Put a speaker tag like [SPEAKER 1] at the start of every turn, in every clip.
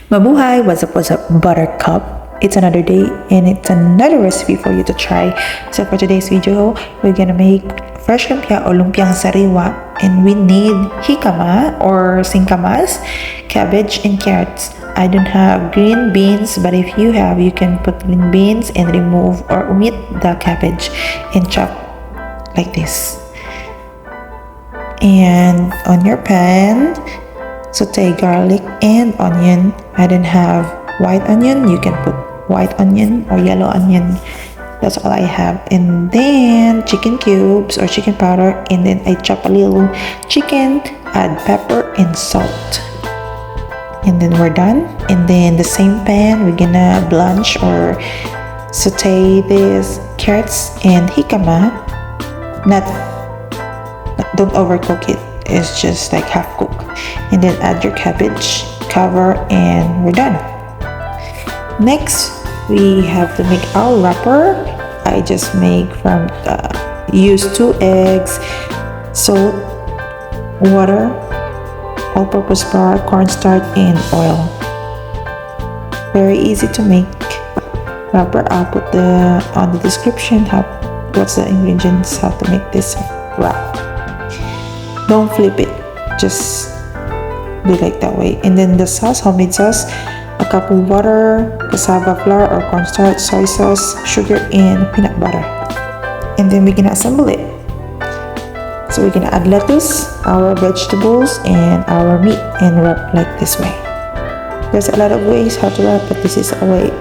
[SPEAKER 1] Mabuhay! What's up, Buttercup? It's another day and it's another recipe for you to try. So for today's video, we're gonna make fresh lumpia or lumpiang sariwa, and we need jicama or singkamas, cabbage, and carrots. I don't have green beans, but if you have, you can put green beans and remove or omit the cabbage and chop like this. And on your pan, saute garlic and onion. I don't have white onion. You can put white onion or yellow onion. That's all I have. And then chicken cubes or chicken powder, and then I chop a little chicken, add pepper and salt, and then we're done. And then the same pan, we're gonna blanch or saute this carrots and jicama. Don't overcook it. It's just like half cooked. And then add your cabbage, cover, and we're done. Next, we have to make our wrapper. I just make from use 2 eggs, salt, water, all-purpose flour, cornstarch, and oil. Very easy to make wrapper. I'll put on the description what's the ingredients, how to make this wrap. Don't flip it, just do like that way. And then the sauce, homemade sauce, a cup of water, cassava flour or cornstarch, soy sauce, sugar, and peanut butter. And then we're gonna assemble it. So we're gonna add lettuce, our vegetables, and our meat, and wrap like this way. There's a lot of ways how to wrap, but this is the way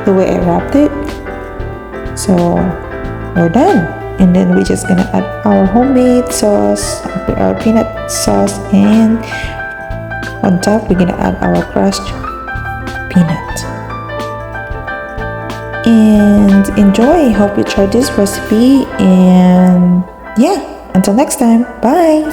[SPEAKER 1] I wrapped it. So we're done. And then we're just gonna add our homemade sauce, our peanut sauce, and on top we're gonna add our crushed peanut. And enjoy. Hope you try this recipe, and yeah, until next time, bye.